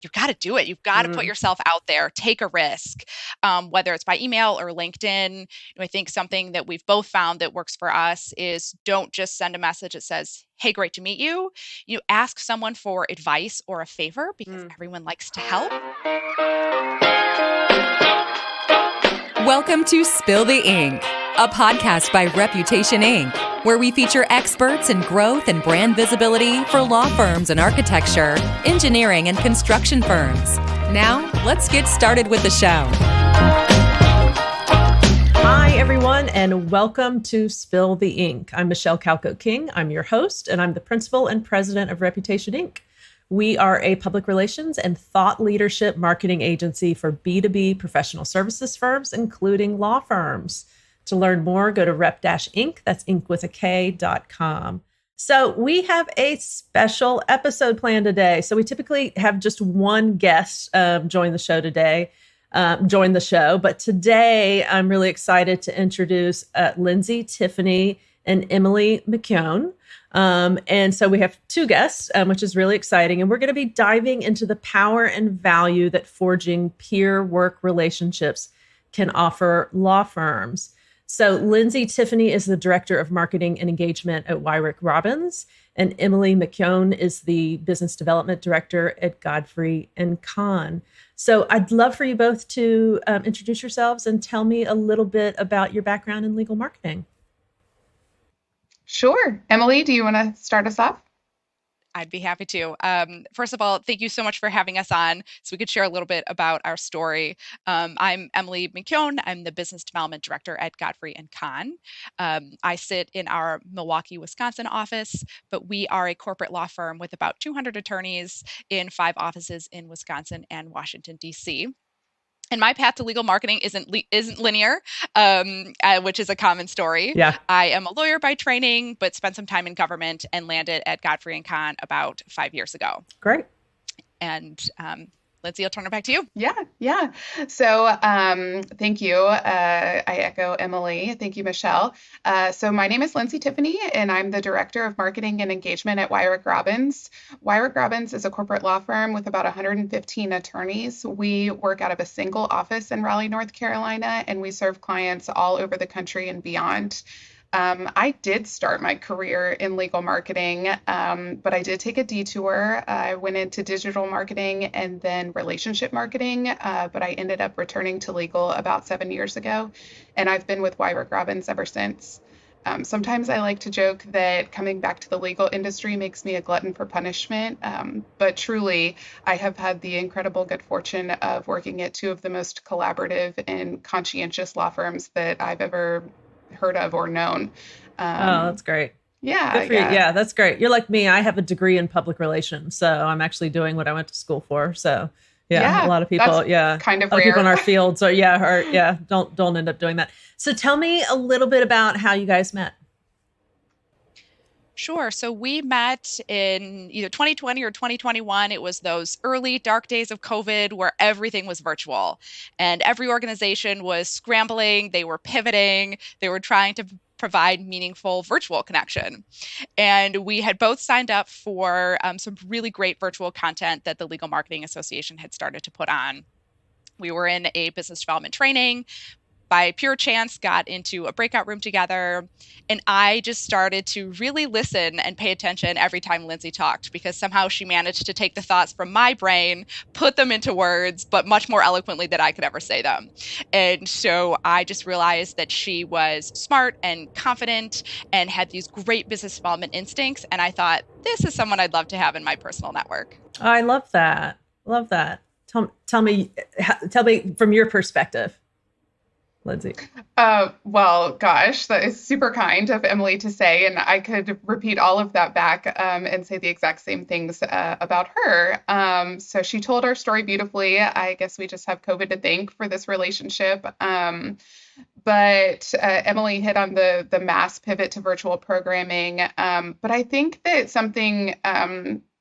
you've got to do it. You've got to put yourself out there, take a risk, whether it's by email or LinkedIn. I think something that we've both found that works for us is don't just send a message that says, "Hey, great to meet you." You ask someone for advice or a favor because everyone likes to help. Welcome to Spill the Ink, a podcast by Reputation Inc., where we feature experts in growth and brand visibility for law firms and architecture, engineering, and construction firms. Now, let's get started with the show. Hi, everyone, and welcome to Spill the Ink. I'm Michelle Calco-King. I'm your host, and I'm the principal and president of Reputation Inc. We are a public relations and thought leadership marketing agency for B2B professional services firms, including law firms. To learn more, go to rep-inc, that's inc with a K.com. So we have a special episode planned today. So we typically have just one guest join the show, but today I'm really excited to introduce Lindsay Tiffany and Emily McKeown. And so we have two guests, which is really exciting. And we're going to be diving into the power and value that forging peer work relationships can offer law firms. So Lindsay Tiffany is the Director of Marketing and Engagement at Wyrick Robbins, and Emily McKeown is the Business Development Director at Godfrey and Kahn. So I'd love for you both to introduce yourselves and tell me a little bit about your background in legal marketing. Sure. Emily, do you want to start us off? I'd be happy to. First of all, thank you so much for having us on so we could share a little bit about our story. I'm Emily McKeown. I'm the Business Development Director at Godfrey and Kahn. I sit in our Milwaukee, Wisconsin office, but we are a corporate law firm with about 200 attorneys in 5 offices in Wisconsin and Washington, D.C. And my path to legal marketing isn't linear, which is a common story. Yeah. I am a lawyer by training, but spent some time in government and landed at Godfrey and Kahn about 5 years ago. Great. And Lindsay, I'll turn it back to you. Yeah. So thank you. I echo Emily. Thank you, Michelle. So my name is Lindsay Tiffany, and I'm the Director of Marketing and Engagement at Wyrick Robbins. Wyrick Robbins is a corporate law firm with about 115 attorneys. We work out of a single office in Raleigh, North Carolina, and we serve clients all over the country and beyond. I did start my career in legal marketing, but I did take a detour. I went into digital marketing and then relationship marketing, but I ended up returning to legal about 7 years ago, and I've been with Wyrick Robbins ever since. Sometimes I like to joke that coming back to the legal industry makes me a glutton for punishment, but truly, I have had the incredible good fortune of working at 2 of the most collaborative and conscientious law firms that I've ever heard of or known. That's great. Yeah. Good for you. Yeah, that's great. You're like me. I have a degree in public relations, so I'm actually doing what I went to school for. So a lot of people, kind of a lot rare. of people in our fields don't end up doing that. So tell me a little bit about how you guys met. Sure. So we met in either 2020 or 2021. It was those early dark days of COVID where everything was virtual and every organization was scrambling. They were pivoting. They were trying to provide meaningful virtual connection. And we had both signed up for some really great virtual content that the Legal Marketing Association had started to put on. We were in a business development training. By pure chance, got into a breakout room together, and I just started to really listen and pay attention every time Lindsay talked, because somehow she managed to take the thoughts from my brain, put them into words, but much more eloquently than I could ever say them. And so I just realized that she was smart and confident and had these great business development instincts, and I thought, this is someone I'd love to have in my personal network. I love that. Love that. Tell me from your perspective, Lindsay. Well, gosh, that is super kind of Emily to say, and I could repeat all of that back and say the exact same things about her. So she told our story beautifully. I guess we just have COVID to thank for this relationship. But Emily hit on the mass pivot to virtual programming. But I think that something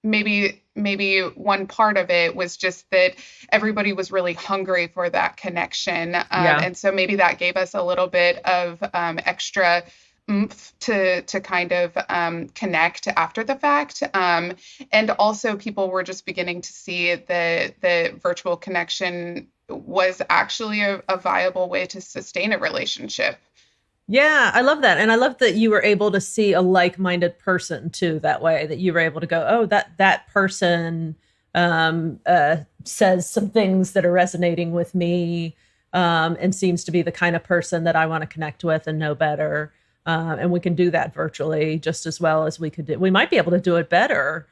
maybe one part of it was just that everybody was really hungry for that connection. And so maybe that gave us a little bit of extra oomph to kind of connect after the fact. And also, people were just beginning to see that the virtual connection was actually a viable way to sustain a relationship. Yeah, I love that. And I love that you were able to see a like-minded person too, that way, that you were able to go, oh, that person says some things that are resonating with me, and seems to be the kind of person that I want to connect with and know better. And we can do that virtually just as well as we could do. We might be able to do it better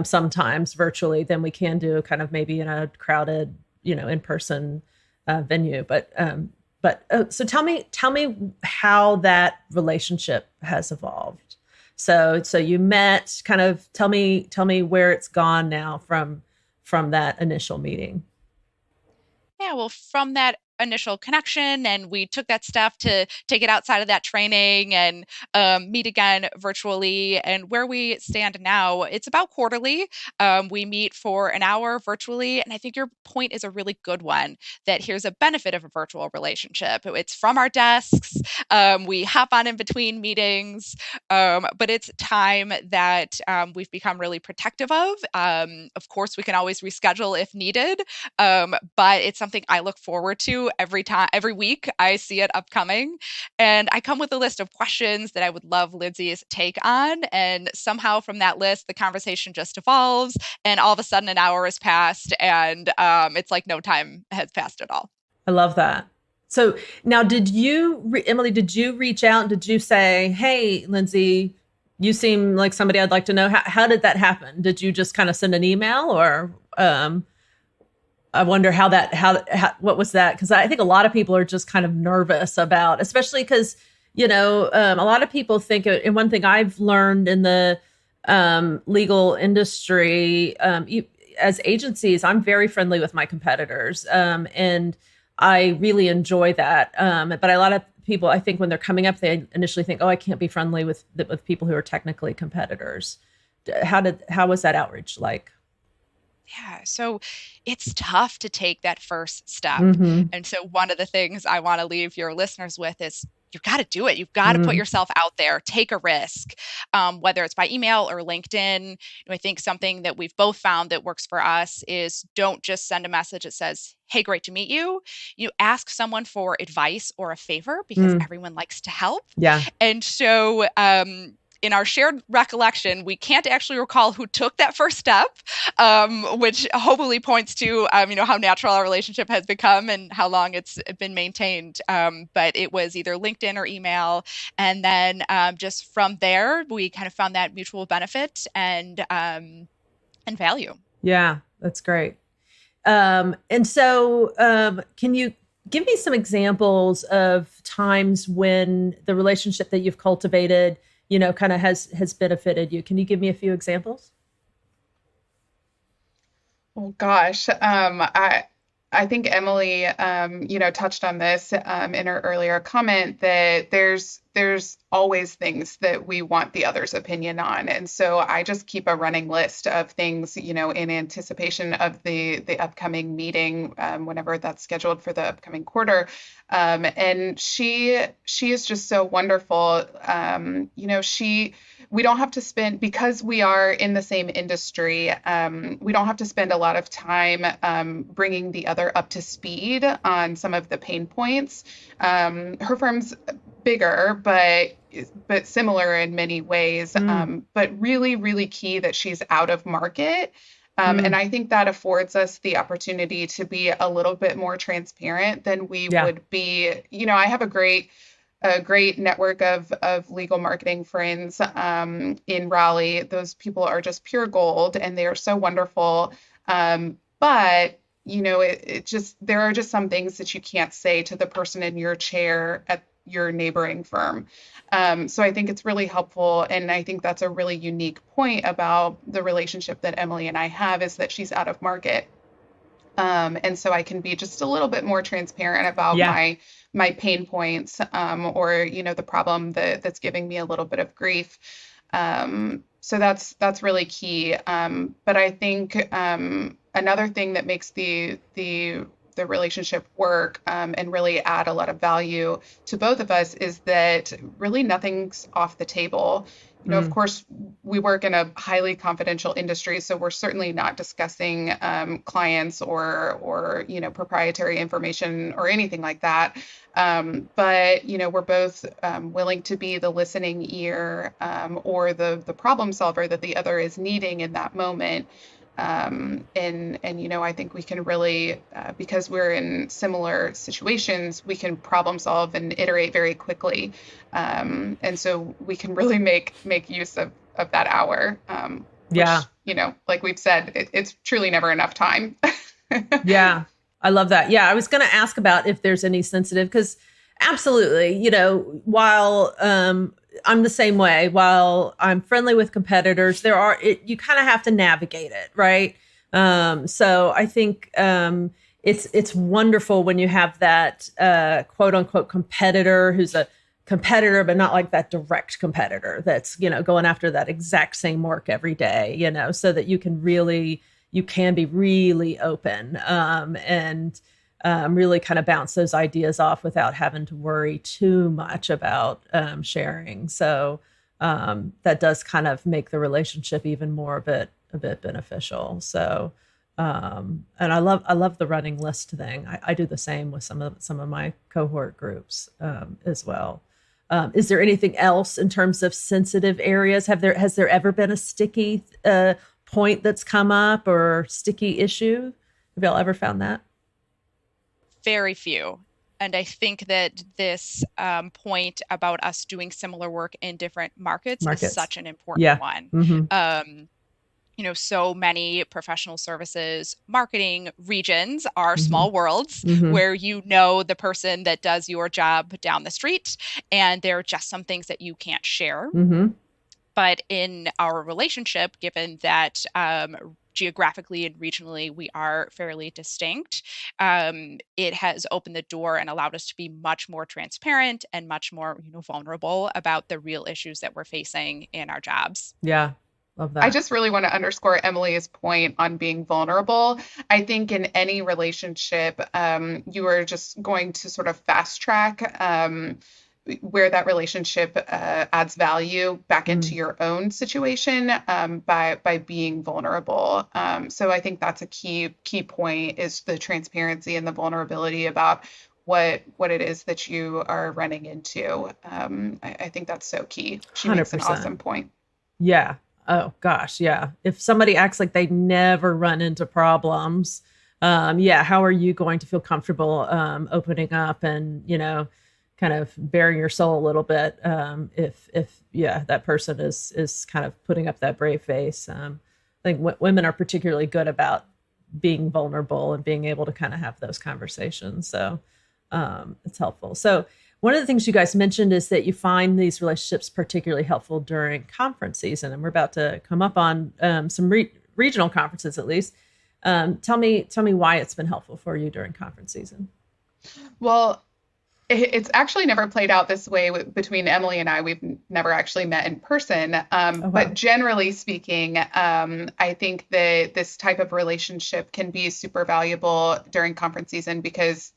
sometimes virtually than we can do kind of maybe in a crowded, in-person venue. So tell me how that relationship has evolved. So you met, kind of tell me where it's gone now from that initial meeting. Yeah, well, from that initial connection, and we took that step to take it outside of that training and meet again virtually. And where we stand now, it's about quarterly. We meet for an hour virtually. And I think your point is a really good one, that here's a benefit of a virtual relationship. It's from our desks. We hop on in between meetings, but it's time that we've become really protective of. Of course, we can always reschedule if needed, but it's something I look forward to every week. I see it upcoming, and I come with a list of questions that I would love Lindsay's take on. And somehow from that list, the conversation just evolves, and all of a sudden an hour has passed, and it's like no time has passed at all. I love that. So now, Emily, did you reach out? Did you say, hey, Lindsay, you seem like somebody I'd like to know? How did that happen? Did you just kind of send an email, or I wonder what was that? Because I think a lot of people are just kind of nervous about, especially because, a lot of people think, and one thing I've learned in the legal industry, as agencies, I'm very friendly with my competitors. And I really enjoy that. But a lot of people, I think when they're coming up, they initially think, oh, I can't be friendly with people who are technically competitors. How was that outreach like? Yeah, so it's tough to take that first step. Mm-hmm. And so one of the things I want to leave your listeners with is you've got to do it. You've got to put Mm-hmm. yourself out there, take a risk, whether it's by email or LinkedIn. I think something that we've both found that works for us is don't just send a message that says, hey, great to meet you. You ask someone for advice or a favor, because everyone likes to help. Yeah. And so, in our shared recollection, we can't actually recall who took that first step, which hopefully points to how natural our relationship has become and how long it's been maintained. But it was either LinkedIn or email, and then just from there, we kind of found that mutual benefit and value. Yeah, that's great. And so, can you give me some examples of times when the relationship that you've cultivated, kind of has benefited you? Can you give me a few examples? Oh gosh, I think Emily, touched on this in her earlier comment, that there's always things that we want the other's opinion on, and so I just keep a running list of things, in anticipation of the upcoming meeting, whenever that's scheduled for the upcoming quarter. And she is just so wonderful. We don't have to spend, because we are in the same industry, we don't have to spend a lot of time bringing the other up to speed on some of the pain points. Her firm's bigger, but similar in many ways, but really, really key that she's out of market. And I think that affords us the opportunity to be a little bit more transparent than we would be. I have a great network of legal marketing friends in Raleigh. Those people are just pure gold, and they are so wonderful. But there are just some things that you can't say to the person in your chair at your neighboring firm. So I think it's really helpful, and I think that's a really unique point about the relationship that Emily and I have, is that she's out of market. And so I can be just a little bit more transparent about my pain points, or the problem that's giving me a little bit of grief. So that's really key. But I think another thing that makes the the relationship work and really add a lot of value to both of us is that really nothing's off the table. Of Mm. course, we work in a highly confidential industry, so we're certainly not discussing clients or proprietary information or anything like that. But we're both willing to be the listening ear or the problem solver that the other is needing in that moment. And I think we can really, because we're in similar situations, we can problem solve and iterate very quickly. And so we can really make use of that hour, Yeah. which, like we've said, it's truly never enough time. Yeah. I love that. Yeah. I was going to ask about if there's any sensitive, because absolutely, while I'm the same way, while I'm friendly with competitors, you kind of have to navigate it. Right. So I think it's wonderful when you have that quote unquote competitor who's a competitor, but not like that direct competitor that's, going after that exact same work every day, so that you can be really open and really kind of bounce those ideas off without having to worry too much about sharing. So that does kind of make the relationship even more a bit beneficial. So and I love the running list thing. I do the same with some of my cohort groups as well. Is there anything else in terms of sensitive areas? Has there ever been a sticky point that's come up or sticky issue? Have y'all ever found that? Very few. And I think that this point about us doing similar work in different markets is Markets. such an important Yeah. one. Mm-hmm. So many professional services marketing regions are Mm-hmm. small worlds Mm-hmm. where the person that does your job down the street, and there are just some things that you can't share. Mm-hmm. But in our relationship, given that geographically and regionally we are fairly distinct, it has opened the door and allowed us to be much more transparent and much more, vulnerable about the real issues that we're facing in our jobs. Yeah. Love I that. just really want to underscore Emily's point on being vulnerable. I think in any relationship, you are just going to sort of fast track where that relationship adds value back into Mm. your own situation by being vulnerable. So I think that's a key point is the transparency and the vulnerability about what it is that you are running into. I think that's so key. She makes an 100%. awesome point. Yeah. Oh gosh. Yeah. If somebody acts like they never run into problems, yeah, how are you going to feel comfortable opening up and, kind of bearing your soul a little bit if yeah, that person is kind of putting up that brave face. I think women are particularly good about being vulnerable and being able to kind of have those conversations. So it's helpful. So one of the things you guys mentioned is that you find these relationships particularly helpful during conference season, and we're about to come up on some regional conferences at least. Tell me why it's been helpful for you during conference season. Well, it's actually never played out this way between Emily and I. We've never actually met in person. Oh, But wow. generally speaking, I think that this type of relationship can be super valuable during conference season because,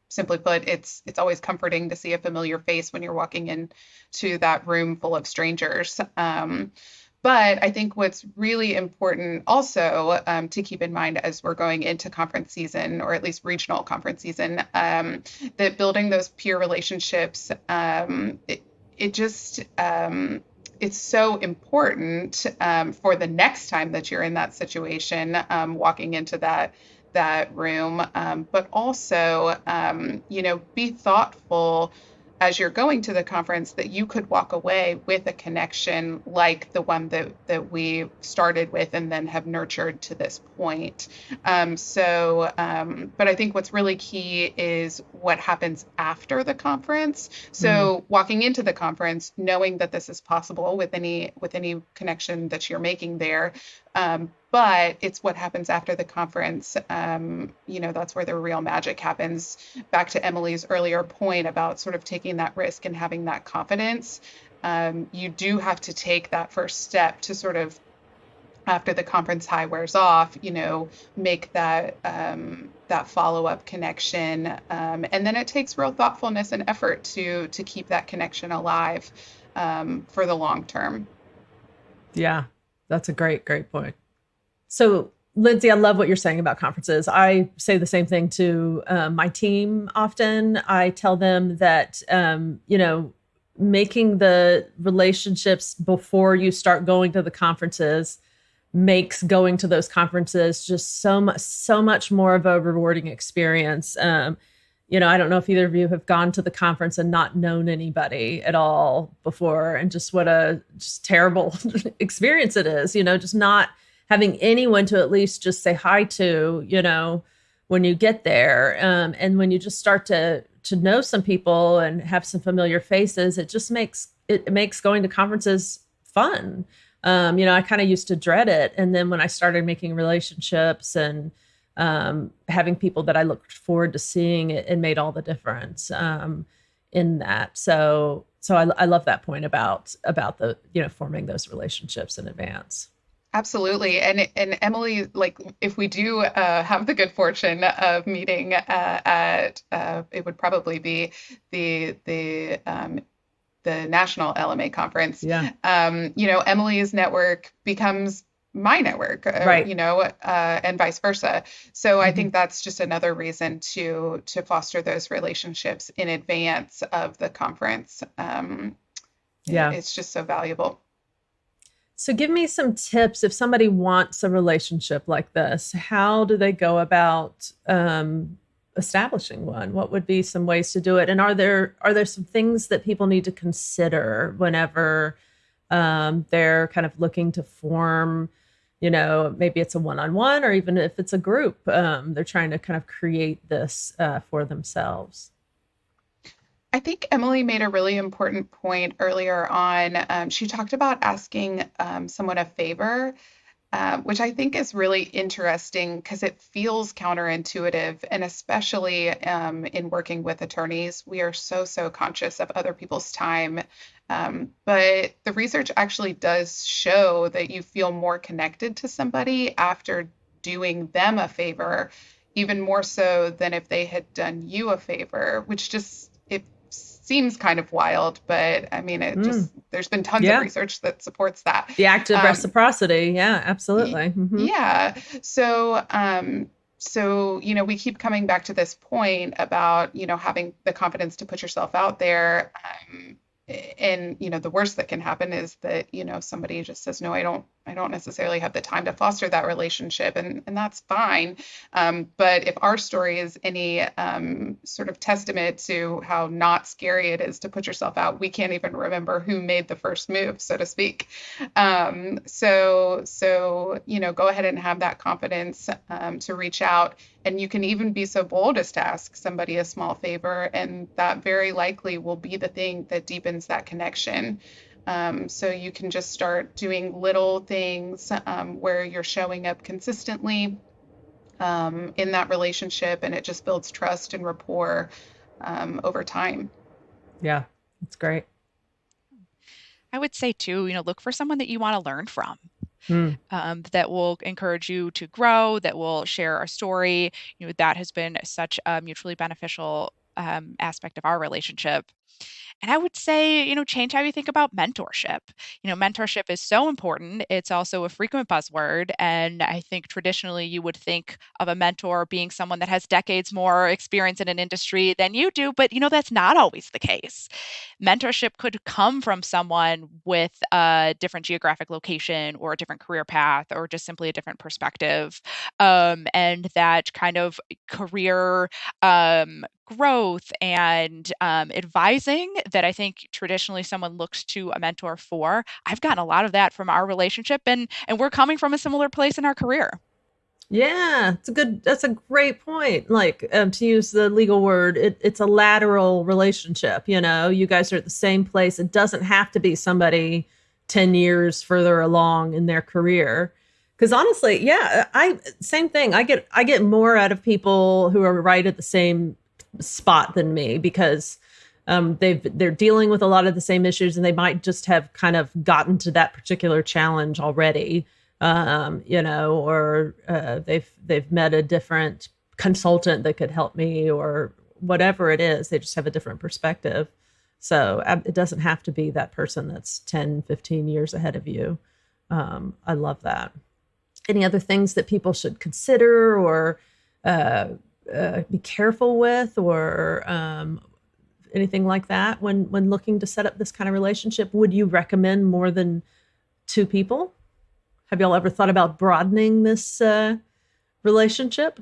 simply put, it's always comforting to see a familiar face when you're walking into that room full of strangers. But I think what's really important also to keep in mind as we're going into conference season, or at least regional conference season, that building those peer relationships, it just it's so important for the next time that you're in that situation, walking into that room, but also, be thoughtful as you're going to the conference that you could walk away with a connection like the one that we started with and then have nurtured to this point. But I think what's really key is what happens after the conference. Mm, So walking into the conference, knowing that this is possible with any connection that you're making there. But it's what happens after the conference. That's where the real magic happens. Back to Emily's earlier point about sort of taking that risk and having that confidence. You do have to take that first step to sort of after the conference high wears off, make that follow-up connection. And then it takes real thoughtfulness and effort to keep that connection alive for the long term. Yeah, that's a great, great point. So, Lindsay, I love what you're saying about conferences. I say the same thing to my team often. I tell them that, making the relationships before you start going to the conferences makes going to those conferences just so much more of a rewarding experience. I don't know if either of you have gone to the conference and not known anybody at all before, and just what a just terrible experience it is, just not having anyone to at least just say hi to, when you get there. And when you just start to know some people and have some familiar faces, it makes going to conferences fun. I kind of used to dread it. And then when I started making relationships and having people that I looked forward to seeing, it made all the difference in that. So I love that point about the, forming those relationships in advance. Absolutely. And Emily, like if we do have the good fortune of meeting at it would probably be the national LMA conference. Yeah. Emily's network becomes my network, right. And vice versa. So I think that's just another reason to foster those relationships in advance of the conference. It's just so valuable. So give me some tips if somebody wants a relationship like this. How do they go about establishing one? What would be some ways to do it? And are there some things that people need to consider whenever they're kind of looking to form, maybe it's a one-on-one, or even if it's a group, they're trying to kind of create this for themselves? I think Emily made a really important point earlier on. She talked about asking someone a favor, which I think is really interesting because it feels counterintuitive. And especially in working with attorneys, we are so conscious of other people's time. But the research actually does show that you feel more connected to somebody after doing them a favor, even more so than if they had done you a favor, which just, it seems kind of wild, but I mean, there's been tons of research that supports that. The act of reciprocity. Yeah, absolutely. Yeah. So, we keep coming back to this point about, having the confidence to put yourself out there. And, the worst that can happen is that, somebody just says, no, I don't necessarily have the time to foster that relationship. And that's fine. But if our story is any sort of testament to how not scary it is to put yourself out, we can't even remember who made the first move, so to speak. So go ahead and have that confidence to reach out. And you can even be so bold as to ask somebody a small favor, and that very likely will be the thing that deepens that connection. So you can just start doing little things where you're showing up consistently in that relationship, and it just builds trust and rapport over time. Yeah, that's great. I would say too, look for someone that you want to learn from. That will encourage you to grow, that will share our story. That has been such a mutually beneficial aspect of our relationship. And I would say, change how you think about mentorship. Mentorship is so important. It's also a frequent buzzword. And I think traditionally you would think of a mentor being someone that has decades more experience in an industry than you do. But, that's not always the case. Mentorship could come from someone with a different geographic location or a different career path or just simply a different perspective. And that kind of career growth and advising that I think traditionally someone looks to a mentor for. I've gotten a lot of that from our relationship, and we're coming from a similar place in our career. Yeah, that's a great point. Like, to use the legal word, it's a lateral relationship. You guys are at the same place. It doesn't have to be somebody 10 years further along in their career. Because honestly, same thing. I get more out of people who are right at the same spot than me, because they're dealing with a lot of the same issues, and they might just have kind of gotten to that particular challenge already. or they've met a different consultant that could help me, or whatever it is. They just have a different perspective. So it doesn't have to be that person that's 10, 15 years ahead of you. I love that. Any other things that people should consider or be careful with, or anything like that when looking to set up this kind of relationship? Would you recommend more than two people? Have y'all ever thought about broadening this relationship?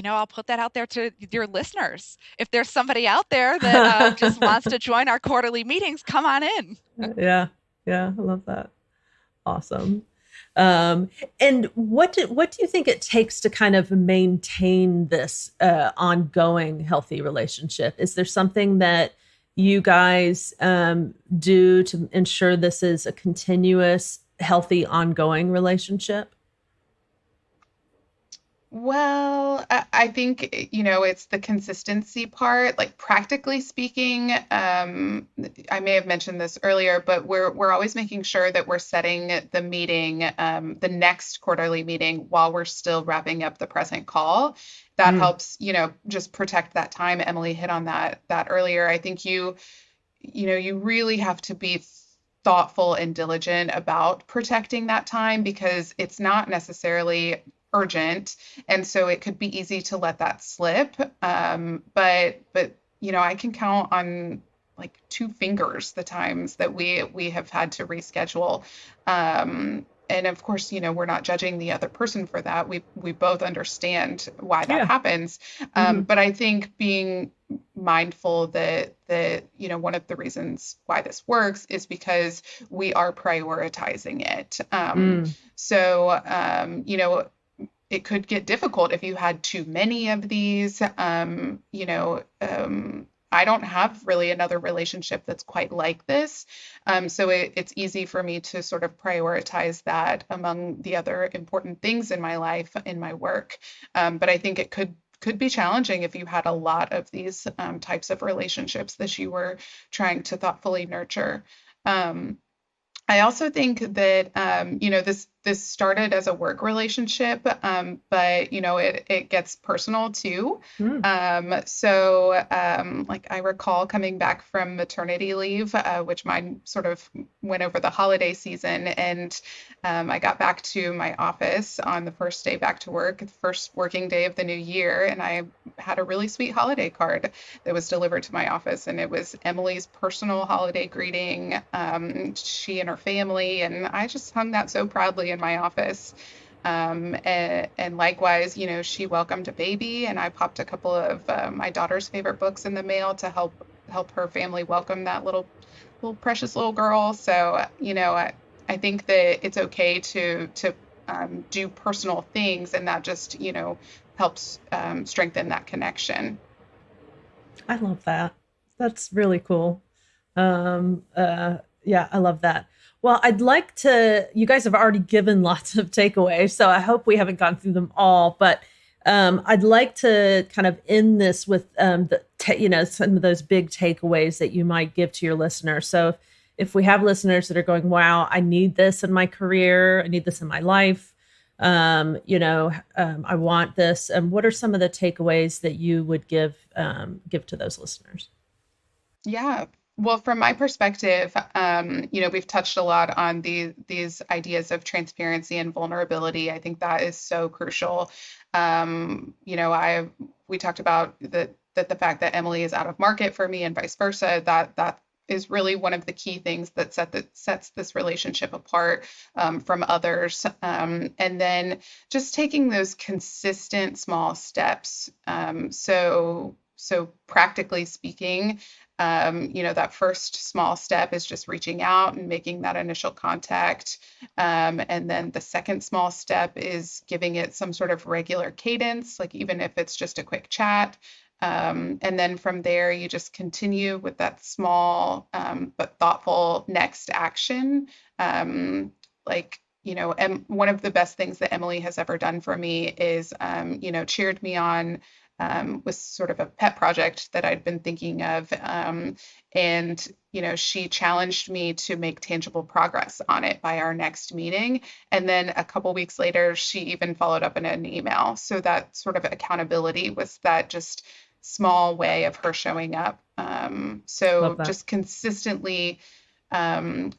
I'll put that out there to your listeners. If there's somebody out there that just wants to join our quarterly meetings, come on in. Yeah, yeah, I love that. Awesome. And what do you think it takes to kind of maintain this ongoing healthy relationship? Is there something that you guys do to ensure this is a continuous, healthy, ongoing relationship? Well, I think, it's the consistency part. Like practically speaking, I may have mentioned this earlier, but we're always making sure that we're setting the meeting, the next quarterly meeting while we're still wrapping up the present call. That Mm, helps, just protect that time. Emily hit on that earlier. I think you really have to be thoughtful and diligent about protecting that time because it's not necessarily urgent, and so it could be easy to let that slip. But I can count on like two fingers the times that we have had to reschedule. And of course, we're not judging the other person for that. We both understand why that yeah. happens. Hmm. But I think being mindful that one of the reasons why this works is because we are prioritizing it. Mm, So it could get difficult if you had too many of these. I don't have really another relationship that's quite like this. So it's easy for me to sort of prioritize that among the other important things in my life, in my work. But I think it could be challenging if you had a lot of these types of relationships that you were trying to thoughtfully nurture. Um, I also think that this started as a work relationship, but it gets personal too. mm. Like I recall coming back from maternity leave, which mine sort of went over the holiday season, and I got back to my office on the first day back to work, the first working day of the new year, and I had a really sweet holiday card that was delivered to my office, and it was Emily's personal holiday greeting. She and her family, and I just hung that so proudly in my office. And likewise, she welcomed a baby, and I popped a couple of my daughter's favorite books in the mail to help her family welcome that little precious little girl. So, I think that it's okay to do personal things, and that just helps strengthen that connection. I love that. That's really cool. Yeah, I love that. Well, I'd like to, you guys have already given lots of takeaways, so I hope we haven't gone through them all, but I'd like to kind of end this with some of those big takeaways that you might give to your listeners. So if we have listeners that are going, wow, I need this in my career, I need this in my life, I want this. What are some of the takeaways that you would give to those listeners? Yeah. Well, from my perspective, we've touched a lot on these ideas of transparency and vulnerability. I think that is so crucial. We talked about that the fact that Emily is out of market for me and vice versa, that is really one of the key things that sets this relationship apart from others. And then just taking those consistent small steps. So practically speaking, that first small step is just reaching out and making that initial contact. And then the second small step is giving it some sort of regular cadence, like even if it's just a quick chat. And then from there, you just continue with that small but thoughtful next action. One of the best things that Emily has ever done for me is, cheered me on was sort of a pet project that I'd been thinking of. And, she challenged me to make tangible progress on it by our next meeting. And then a couple weeks later, she even followed up in an email. So that sort of accountability was that just small way of her showing up. So just consistently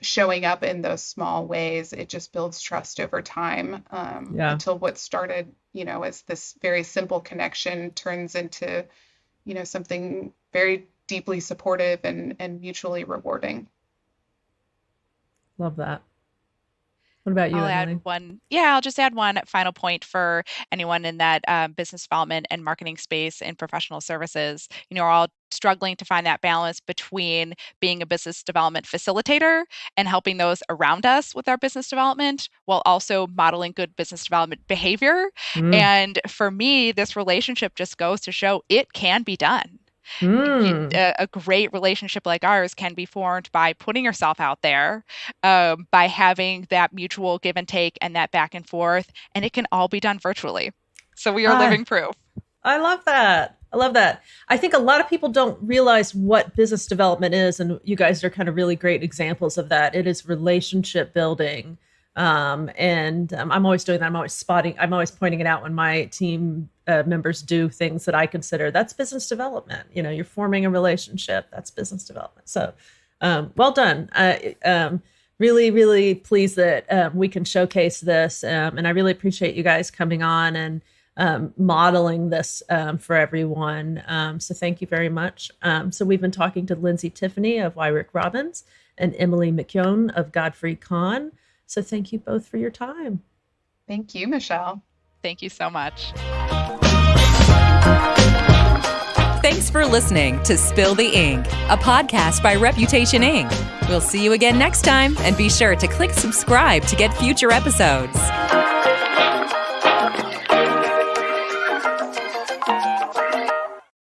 showing up in those small ways, it just builds trust over time, until what started, as this very simple connection turns into, something very deeply supportive and mutually rewarding. Love that. What about you, Emily? I'll just add one final point for anyone in that business development and marketing space and professional services. We're all struggling to find that balance between being a business development facilitator and helping those around us with our business development while also modeling good business development behavior. And for me, this relationship just goes to show it can be done. A great relationship like ours can be formed by putting yourself out there, by having that mutual give and take and that back and forth, and it can all be done virtually. So we are living proof. I love that. I think a lot of people don't realize what business development is, and you guys are kind of really great examples of that. It is relationship building. And I'm always doing that. I'm always pointing it out when my team members do things that I consider that's business development. You're forming a relationship. That's business development. So, well done. Really, really pleased that we can showcase this. And I really appreciate you guys coming on and modeling this for everyone. So thank you very much. So we've been talking to Lindsay Tiffany of Wyrick Robbins and Emily McKeown of Godfrey Kahn. So thank you both for your time. Thank you, Michelle. Thank you so much. Thanks for listening to Spill the Ink, a podcast by Reputation Inc. We'll see you again next time, and be sure to click subscribe to get future episodes.